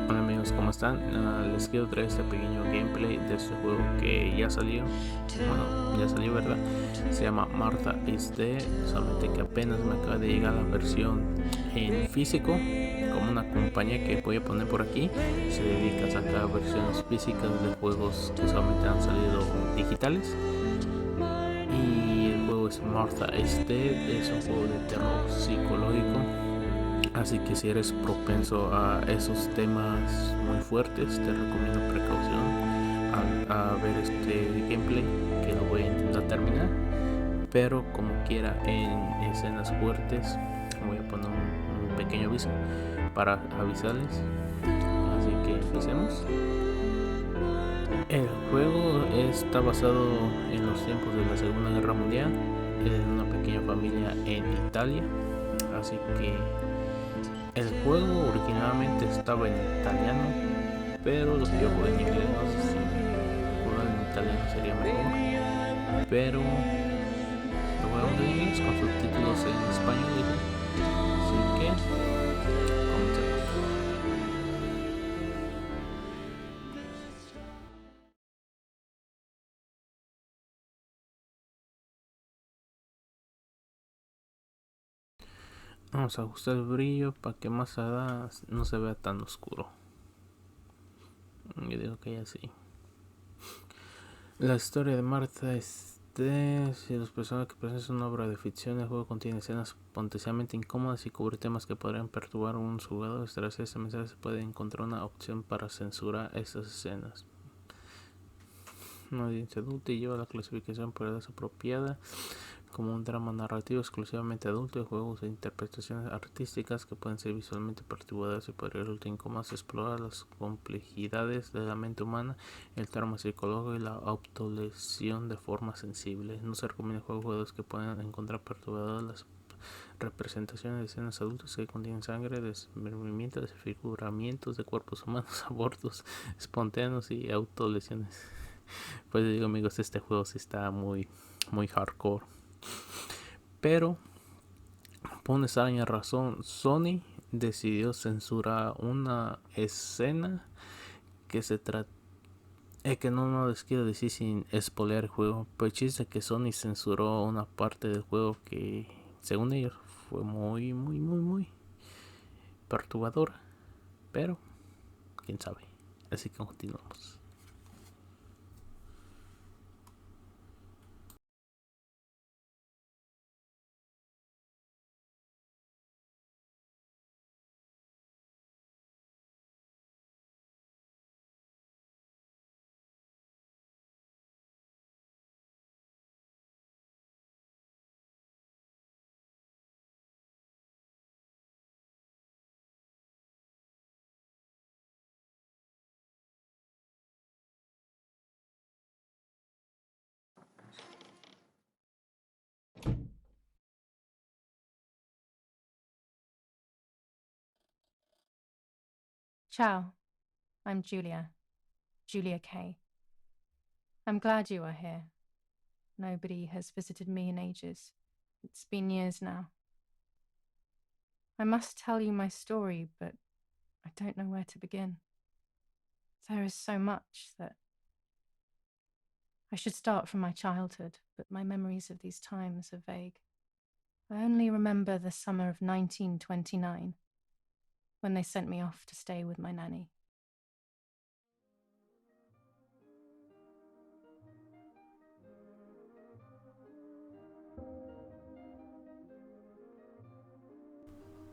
Hola amigos, ¿cómo están? Les quiero traer este pequeño gameplay de este juego que ya salió. Bueno, ya salió, ¿verdad? Se llama Martha este, solamente que apenas me acaba de llegar la versión en físico, como una compañía que voy a poner por aquí. Se dedica a sacar versiones físicas de juegos que solamente han salido digitales. Y el juego es Martha este, es un juego de terror psicológico. Así que si eres propenso a esos temas muy fuertes, te recomiendo precaución a ver este gameplay, que lo voy a intentar terminar. Pero como quiera, en escenas fuertes voy a poner un pequeño aviso para avisarles. Así que empecemos. El juego está basado en los tiempos de la Segunda Guerra Mundial, en una pequeña familia en Italia. Así que el juego originalmente estaba en italiano, pero lo que yo jugué en inglés, no sé si jugar en italiano sería mejor, pero lo jugamos en inglés con subtítulos en español, así que comencemos. Vamos a ajustar el brillo para que más allá no se vea tan oscuro. Yo digo que ya sí. La historia de Martha si los personajes que presentan una obra de ficción, el juego contiene escenas potencialmente incómodas y cubre temas que podrían perturbar a unos jugadores. Tras este mensaje se puede encontrar una opción para censurar estas escenas. Una audiencia adulta y lleva la clasificación por edad apropiada. Como un drama narrativo exclusivamente adulto, el juego usa interpretaciones artísticas que pueden ser visualmente perturbadoras y podría resultar incómodas. Explorar las complejidades de la mente humana, el trauma psicológico y la autolesión de forma sensible. No se recomienda juegos que puedan encontrar perturbadoras las representaciones de escenas adultas que contienen sangre, desmembramientos, desfiguramientos de cuerpos humanos, abortos espontáneos y autolesiones. Pues digo amigos, este juego sí está muy hardcore. Pero por una extraña razón, Sony decidió censurar una escena que se trata. Que no les quiero decir sin spoiler el juego. Pues chiste que Sony censuró una parte del juego que, según ellos, fue muy perturbadora. Pero, quién sabe. Así que continuamos. Ciao, I'm Julia Kay. I'm glad you are here. Nobody has visited me in ages. It's been years now. I must tell you my story, but I don't know where to begin. There is so much that I should start from my childhood, but my memories of these times are vague. I only remember the summer of 1929, when they sent me off to stay with my nanny.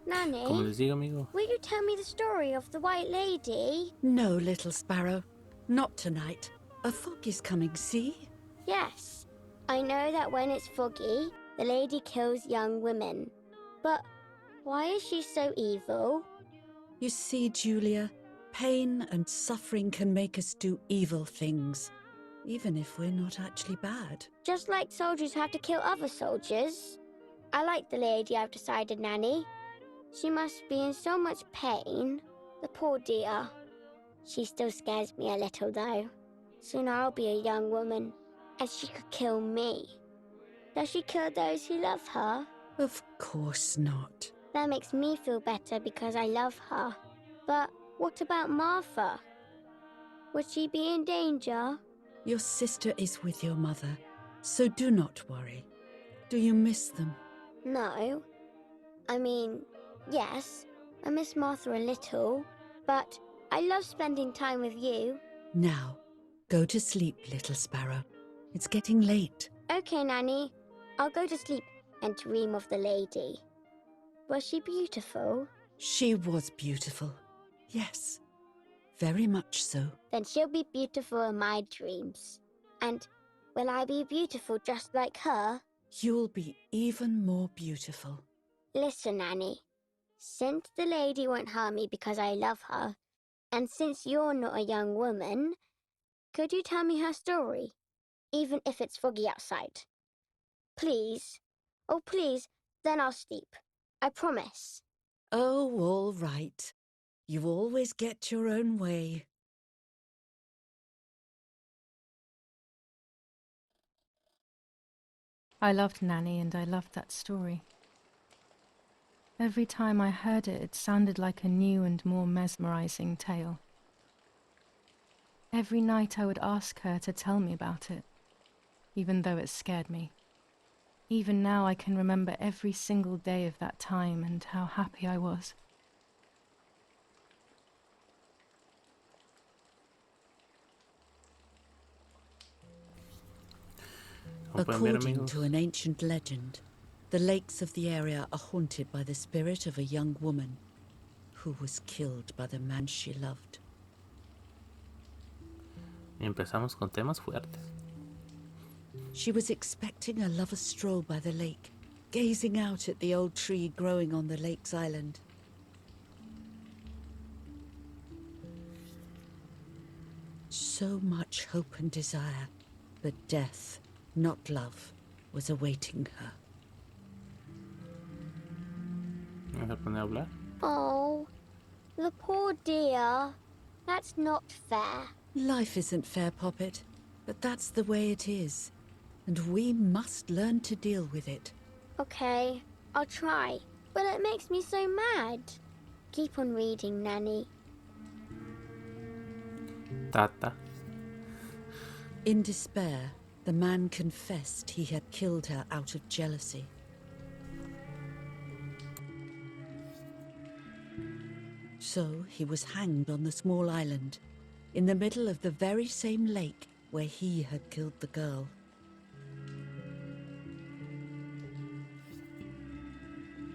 Nanny, Como les digo, amigo. will you tell me the story of the White Lady? No, little sparrow. Not tonight. A fog is coming, see? Yes. I know that when it's foggy, the lady kills young women. But why is she so evil? You see, Julia, pain and suffering can make us do evil things, even if we're not actually bad. Just like soldiers have to kill other soldiers. I like the lady I've decided, Nanny. She must be in so much pain. The poor dear. She still scares me a little, though. Soon I'll be a young woman, and she could kill me. Does she kill those who love her? Of course not. That makes me feel better because I love her. But What about Martha? Would she be in danger? Your sister is with your mother, so do not worry. Do you miss them? No. I mean, yes, I miss Martha a little, but I love spending time with you. Now, go to sleep, little sparrow. It's getting late. Okay, Nanny. I'll go to sleep and dream of the lady. Was she beautiful? She was beautiful. Yes, very much so. Then she'll be beautiful in my dreams. And will I be beautiful just like her? You'll be even more beautiful. Listen, Nanny. Since the lady won't harm me because I love her, and since you're not a young woman, could you tell me her story? Even if it's foggy outside. Please. Oh, please. Then I'll sleep. I promise. Oh, all right. You always get your own way. I loved Nanny and I loved that story. Every time I heard it, it sounded like a new and more mesmerizing tale. Every night I would ask her to tell me about it, even though it scared me. Even now I can remember every single day of that time and how happy I was. Como pueden ver, According amigos, to an ancient legend, the lakes of the area are haunted by the spirit of a young woman who was killed by the man she loved. empezamos con temas fuertes. She was expecting a lover's stroll by the lake, gazing out at the old tree growing on the lake's island. So much hope and desire, but death, not love, was awaiting her. Vamos a poner a hablar. Oh, the poor dear. That's not fair. Life isn't fair, Poppet, but that's the way it is, and we must learn to deal with it. Okay, I'll try. But it makes me so mad. Keep on reading, Nanny. Tata. In despair, the man confessed he had killed her out of jealousy. So he was hanged on the small island, in the middle of the very same lake where he had killed the girl.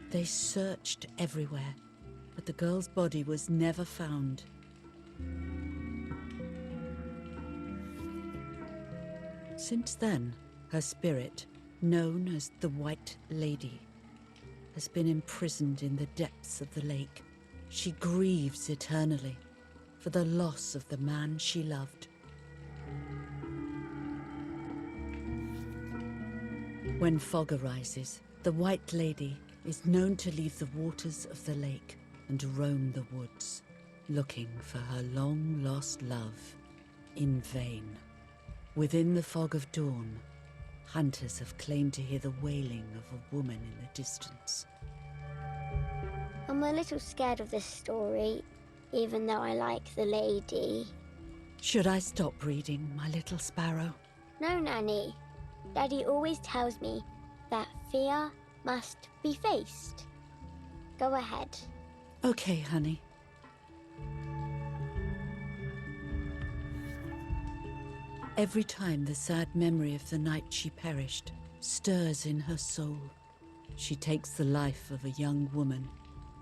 They searched everywhere, but the girl's body was never found. Since then, her spirit, known as the White Lady, has been imprisoned in the depths of the lake. She grieves eternally for the loss of the man she loved. When fog arises, the White Lady is known to leave the waters of the lake and roam the woods, looking for her long-lost love in vain. Within the fog of dawn, hunters have claimed to hear the wailing of a woman in the distance. I'm a little scared of this story, even though I like the lady. Should I stop reading, my little sparrow? No, Nanny. Daddy always tells me that fear must be faced. Go ahead. Okay, honey. Every time the sad memory of the night she perished stirs in her soul, she takes the life of a young woman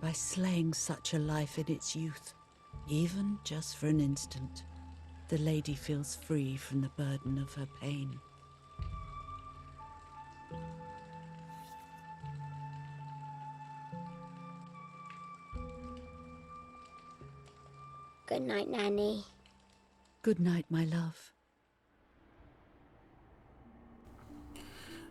by slaying such a life in its youth. Even just for an instant, the lady feels free from the burden of her pain. Good night, Nanny. Good night, my love.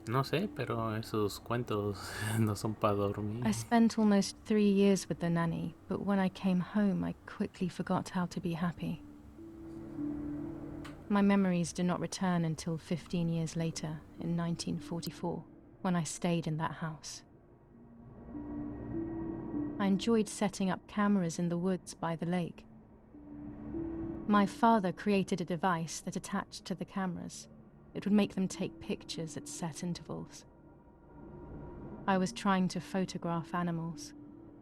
No sé, pero esos cuentos no son para dormir. I spent almost 3 years with the nanny, but when I came home, I quickly forgot how to be happy. My memories do not return until 15 years later, in 1944, when I stayed in that house. I enjoyed setting up cameras in the woods by the lake, My father created a device that attached to the cameras. It would make them take pictures at set intervals. I was trying to photograph animals,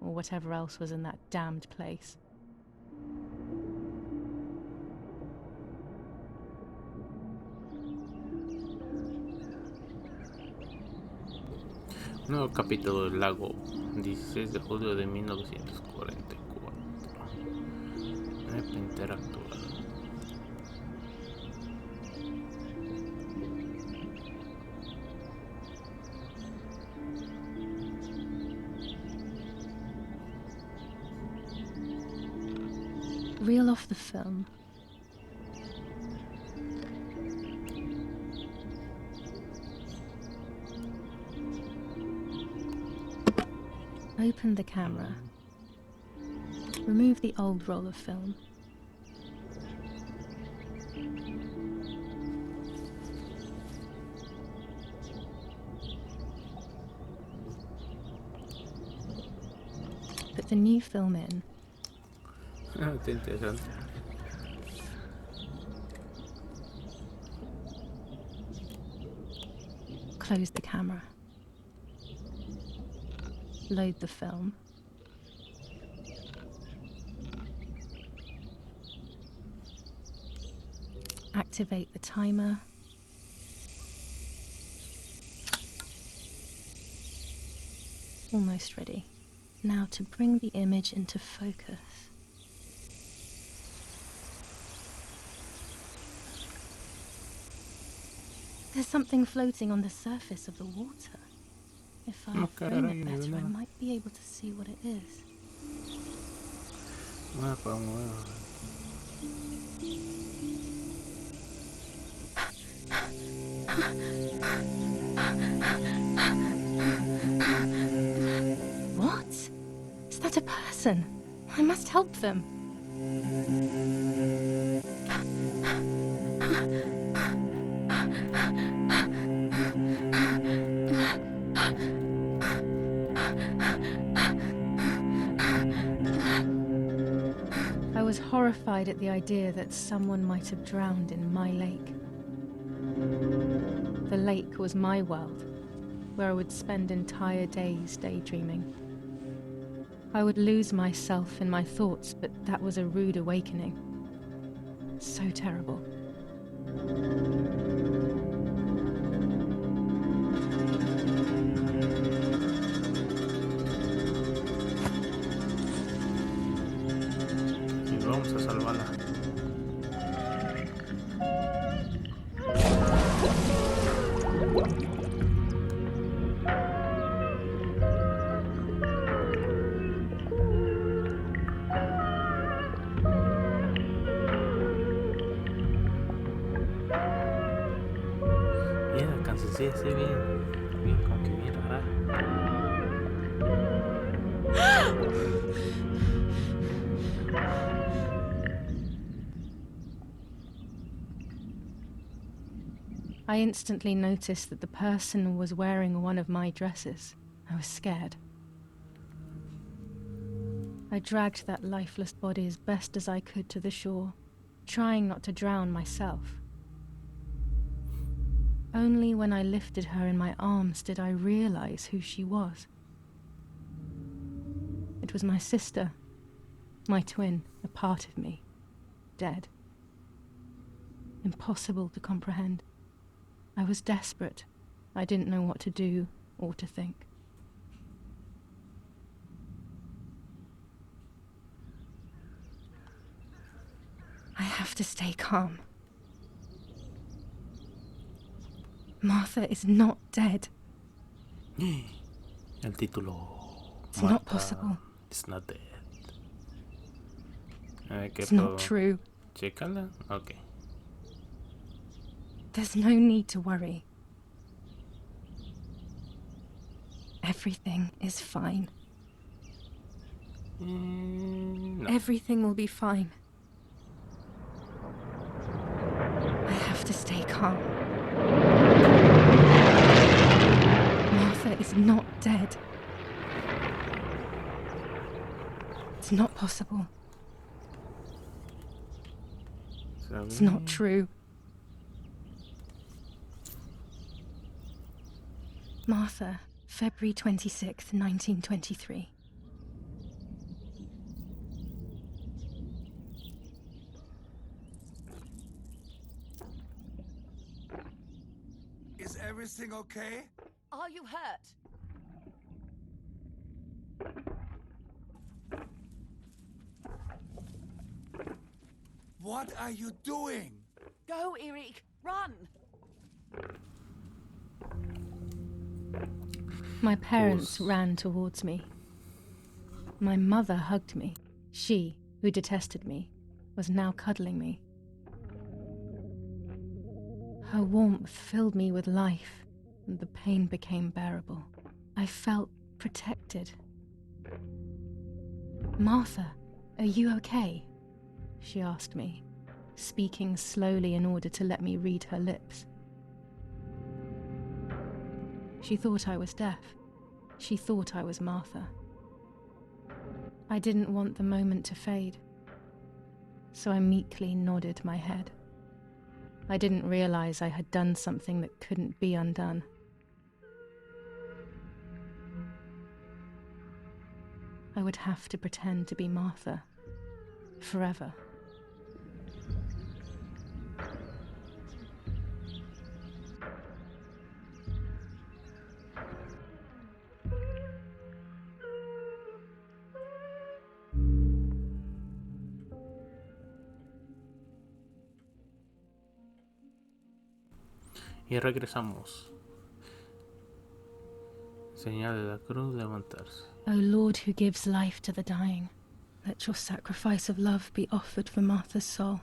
or whatever else was in that damned place. Nuevo capítulo del lago, 16 de julio de 1944. Interactuar. Reel off the film. Open the camera. Remove the old roll of film. Put the new film in. Está interesante. Close the camera. Load the film. Activate the timer. Almost ready. Now to bring the image into focus. There's something floating on the surface of the water. If I frame it better, I might be able to see what it is. What? Is that a person? I must help them. I was horrified at the idea that someone might have drowned in my lake. The lake was my world, where I would spend entire days daydreaming. I would lose myself in my thoughts, but that was a rude awakening. So terrible. Y vamos a salvarla. Bien, alcancé, sí, bien, como que bien rara. I instantly noticed that the person was wearing one of my dresses. I was scared. I dragged that lifeless body as best as I could to the shore, trying not to drown myself. Only when I lifted her in my arms did I realize who she was. It was my sister, my twin, a part of me, dead. Impossible to comprehend. I was desperate. I didn't know what to do or to think. I have to stay calm. Martha is not dead. El título. It's not possible. It's not dead. A ver, ¿qué It's not true. Chécala. Ok. There's no need to worry. Everything is fine. No. Everything will be fine. I have to stay calm. Martha is not dead. It's not possible. It's not true. Martha, February 26th, 1923. Is everything okay? Are you hurt? What are you doing? Go, Eric! Run! My parents ran towards me. My mother hugged me. She, who detested me, was now cuddling me. Her warmth filled me with life, and the pain became bearable. I felt protected. "Martha, are you okay?" she asked me, speaking slowly in order to let me read her lips. She thought I was deaf. She thought I was Martha. I didn't want the moment to fade, so I meekly nodded my head. I didn't realize I had done something that couldn't be undone. I would have to pretend to be Martha forever. Y regresamos. Señal de la cruz, levantarse. O Lord, who gives life to the dying, let your sacrifice of love be offered for Martha's soul.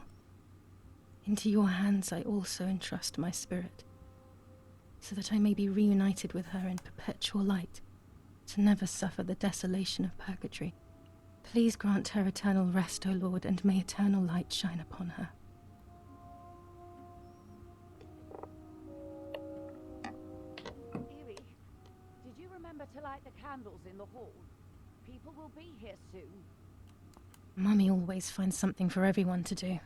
Into your hands I also entrust my spirit, so that I may be reunited with her in perpetual light, to never suffer the desolation of purgatory. Please grant her eternal rest, O Lord, and may eternal light shine upon her. Eric, did you remember to light the candles in the hall? People will be here soon. Mummy always finds something for everyone to do.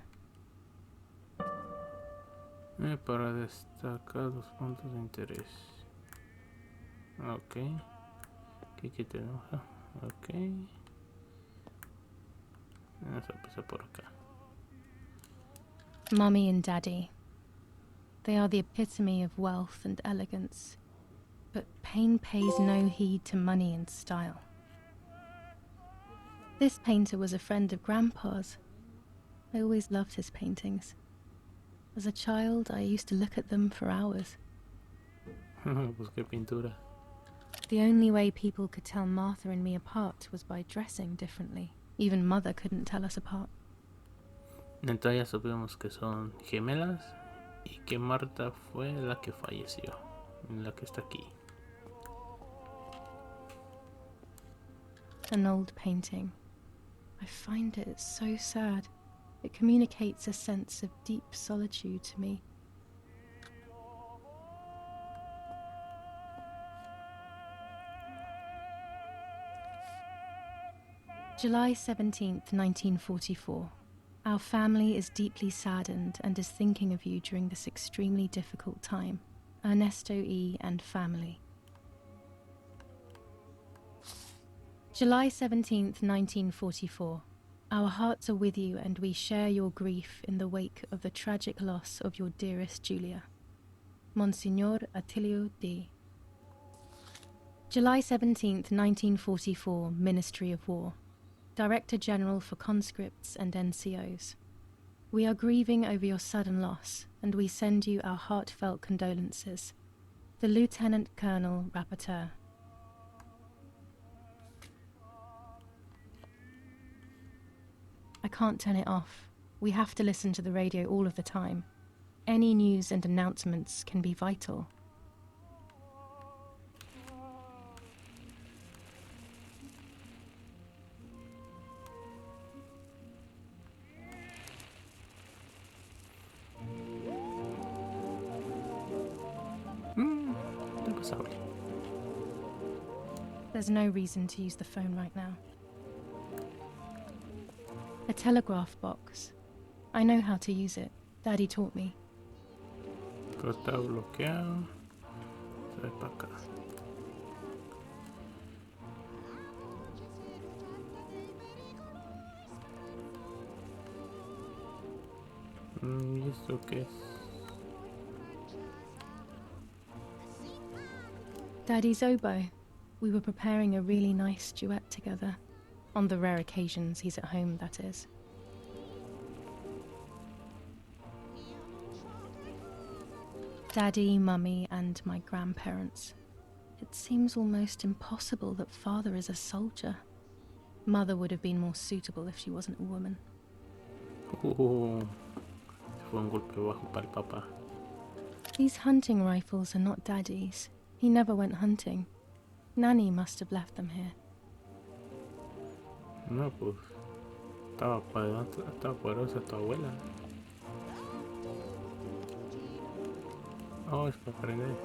Para destacar los puntos de interés. Ok. ¿Qué tenemos? Ok. Vamos a empezar por acá. Mummy and Daddy. They are the epitome of wealth and elegance, but pain pays no heed to money and style. This painter was a friend of Grandpa's. I always loved his paintings. As a child, I used to look at them for hours. Pues qué pintura. The only way people could tell Martha and me apart was by dressing differently. Even Mother couldn't tell us apart. Entonces ya supimos que son gemelas y que Marta fue la que falleció, la que está aquí. An old painting. I find it so sad. It communicates a sense of deep solitude to me. July 17th, 1944. Our family is deeply saddened and is thinking of you during this extremely difficult time. Ernesto E. and family. July 17th, 1944. Our hearts are with you and we share your grief in the wake of the tragic loss of your dearest Julia. Monsignor Attilio D. July 17th, 1944, Ministry of War. Director General for Conscripts and NCOs. We are grieving over your sudden loss and we send you our heartfelt condolences. The Lieutenant Colonel Rapporteur. I can't turn it off. We have to listen to the radio all of the time. Any news and announcements can be vital. There's no reason to use the phone right now. A telegraph box. I know how to use it. Daddy taught me. Pero está bloqueado. Se ve para acá. ¿Y esto qué es? Daddy's oboe. We were preparing a really nice duet together. On the rare occasions he's at home, that is. Daddy, Mummy, and my grandparents. It seems almost impossible that Father is a soldier. Mother would have been more suitable if she wasn't a woman. Fue un golpe bajo para el papá. These hunting rifles are not Daddy's. He never went hunting. Nanny must have left them here. No, pues estaba poderosa tu abuela. Oh, es para aprender.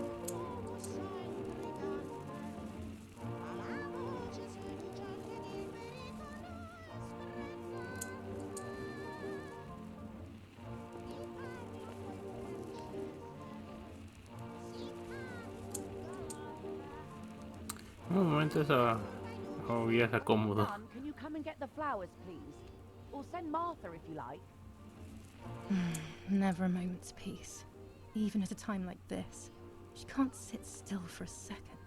Un momento, esa vieja cómodo. Mum, can you come and get the flowers, please? Or send Martha if you like. Never a moment's peace. Even at a time like this. She can't sit still for a second.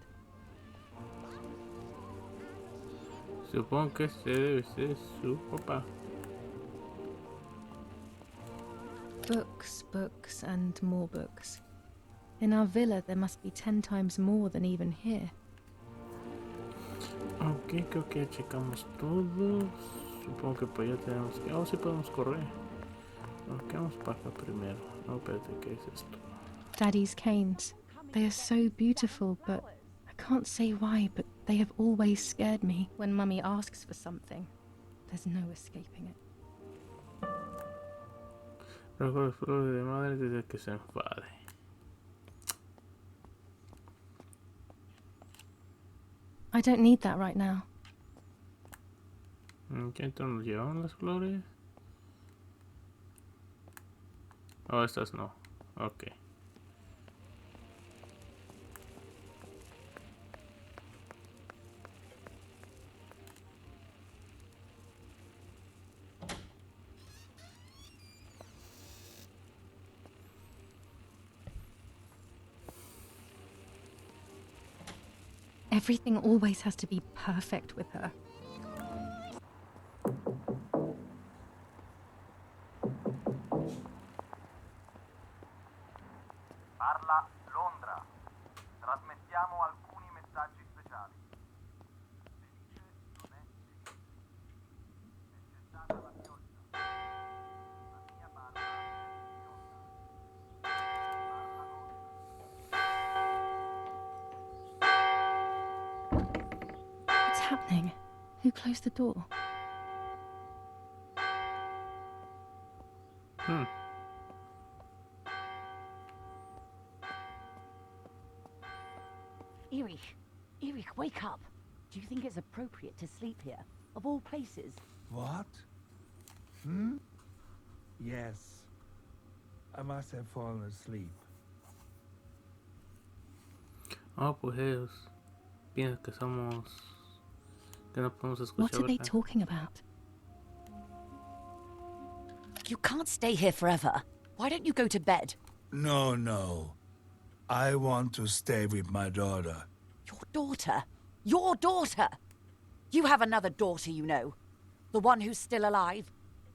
Supongo que este debe ser su papá. Books, books, and more books. In our villa there must be 10 times more than even here. Ok, creo que ya checamos todos. Supongo que pues ya tenemos que... Oh, sí podemos correr. Ok, vamos para acá primero. No, espérate, ¿qué es esto? Daddy's canes. They are so beautiful, but I can't say why, but they have always scared me. When Mummy asks for something, there's no escaping it. Recuerdo los flores de madre desde que se enfade. I don't need that right now. Ok, entonces nos llevamos las flores. Oh, estas no. Ok. Everything always has to be perfect with her. Parla Londra. Trasmettiamo alcuni messaggi speciali. Felice non è felice. È cessata la pioggia. La mia barba è bionda. Parla Londra. What's happening? Who closed the door? Erich, wake up. Do you think it's appropriate to sleep here, of all places? What? Yes. I must have fallen asleep. Oh, pues ellos piensan que somos... que no podemos escuchar. What are they ¿verdad? talking about? You can't stay here forever. Why don't you go to bed? No. I want to stay with my daughter. Your daughter? Your daughter? You have another daughter, you know. The one who's still alive.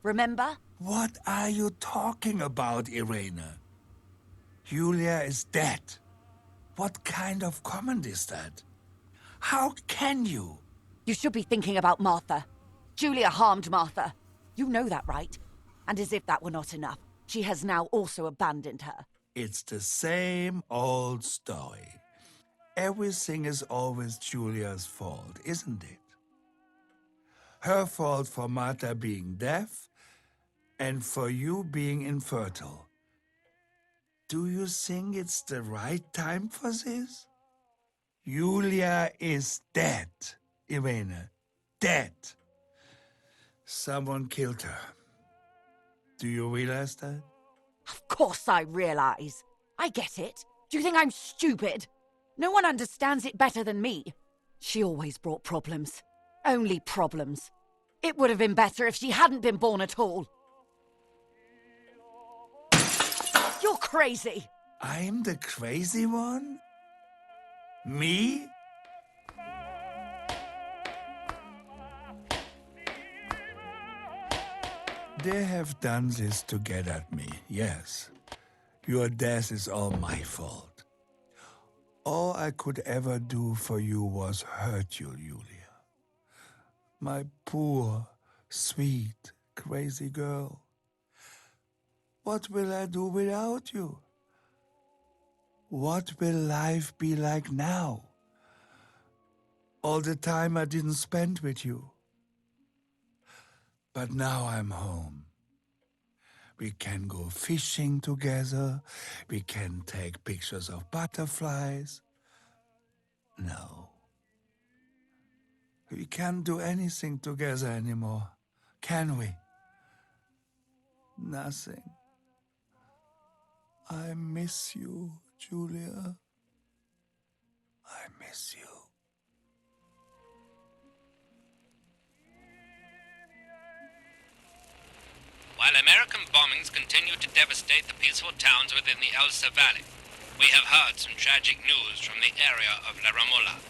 Remember? What are you talking about, Irena? Julia is dead. What kind of comment is that? How can you? You should be thinking about Martha. Julia harmed Martha. You know that, right? And as if that were not enough, she has now also abandoned her. It's the same old story. Everything is always Julia's fault, isn't it? Her fault for Martha being deaf and for you being infertile. Do you think it's the right time for this? Julia is dead, Irene. Dead. Someone killed her. Do you realize that? Of course I realize. I get it. Do you think I'm stupid? No one understands it better than me. She always brought problems. Only problems. It would have been better if she hadn't been born at all. You're crazy. I'm the crazy one? Me? They have done this to get at me, yes. Your death is all my fault. All I could ever do for you was hurt you, Julia. My poor, sweet, crazy girl. What will I do without you? What will life be like now? All the time I didn't spend with you. But now I'm home. We can go fishing together. We can take pictures of butterflies. No. We can't do anything together anymore, can we? Nothing. I miss you, Julia. I miss you. While American bombings continue to devastate the peaceful towns within the Elsa Valley, we have heard some tragic news from the area of La Ramola.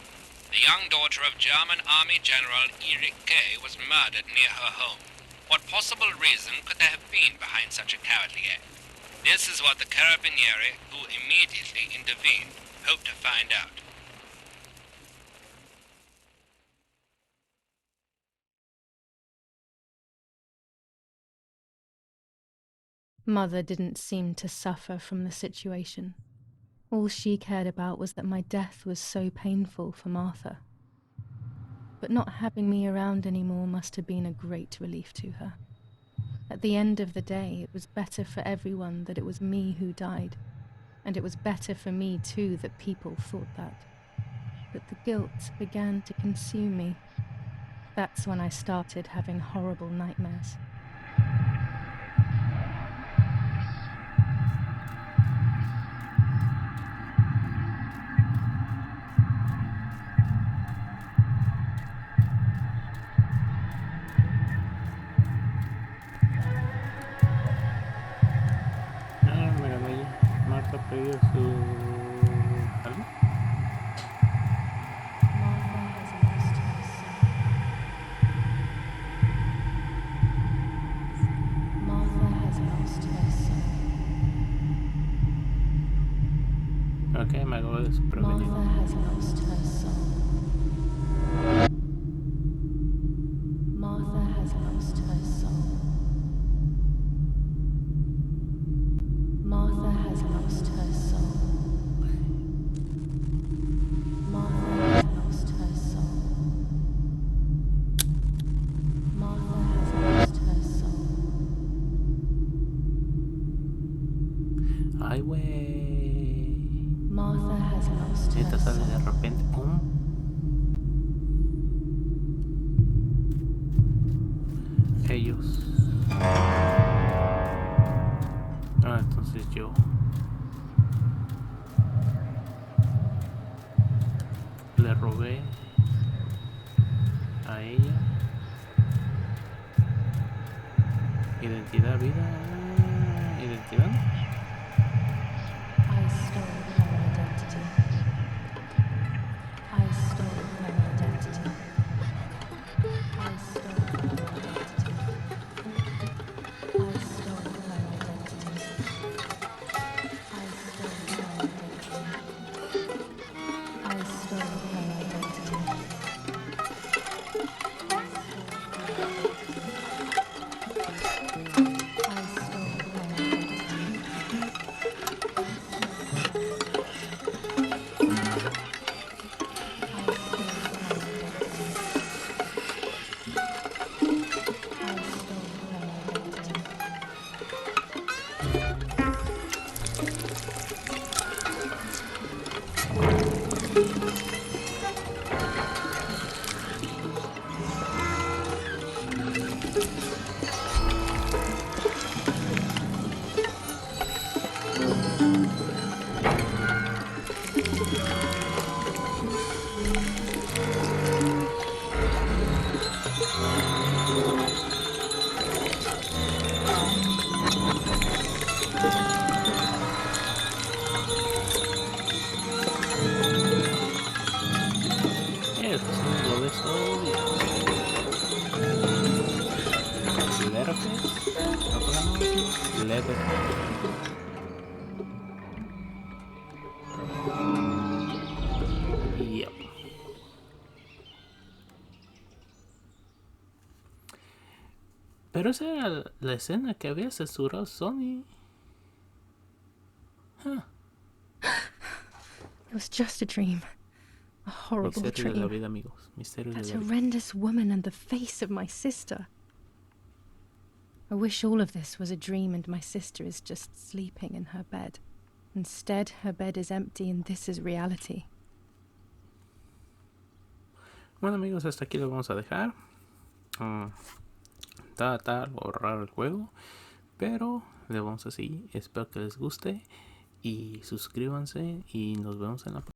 The young daughter of German Army General Erich K. was murdered near her home. What possible reason could there have been behind such a cowardly act? This is what the Carabinieri, who immediately intervened, hope to find out. Mother didn't seem to suffer from the situation. All she cared about was that my death was so painful for Martha. But not having me around anymore must have been a great relief to her. At the end of the day, it was better for everyone that it was me who died, and it was better for me too that people thought that. But the guilt began to consume me. That's when I started having horrible nightmares. Mira, Marta ha pedido su... ¿Algo? Martha has lost her son. Ok, me acabo de desprevenido. Martha has lost her son. Martha has lost her son. Martha has lost her son. Martha has lost her son. Martha has lost her son. Ay, güey. Martha has lost her Esta sale de son. repente. ¡Pum! Ellos. Entonces yo. Le robé a ella identidad, vida, identidad. I stole her identity. I stole her identity. I stole her identity. I stole her identity. I stole her identity. I stole her identity. I stole her identity. esto. Yep. Pero esa era la escena que había censurado Sony. Huh. It was just a dream. A horrible Misterios de la dream. vida, amigos. Misterios That de la vida. horrendous woman and the face of my sister. I wish all of this was a dream and my sister is just sleeping in her bed. Instead, her bed is empty and this is reality. Bueno, amigos, hasta aquí lo vamos a dejar. Está algo raro el juego, pero le vamos a seguir. Espero que les guste y suscríbanse y nos vemos en la próxima.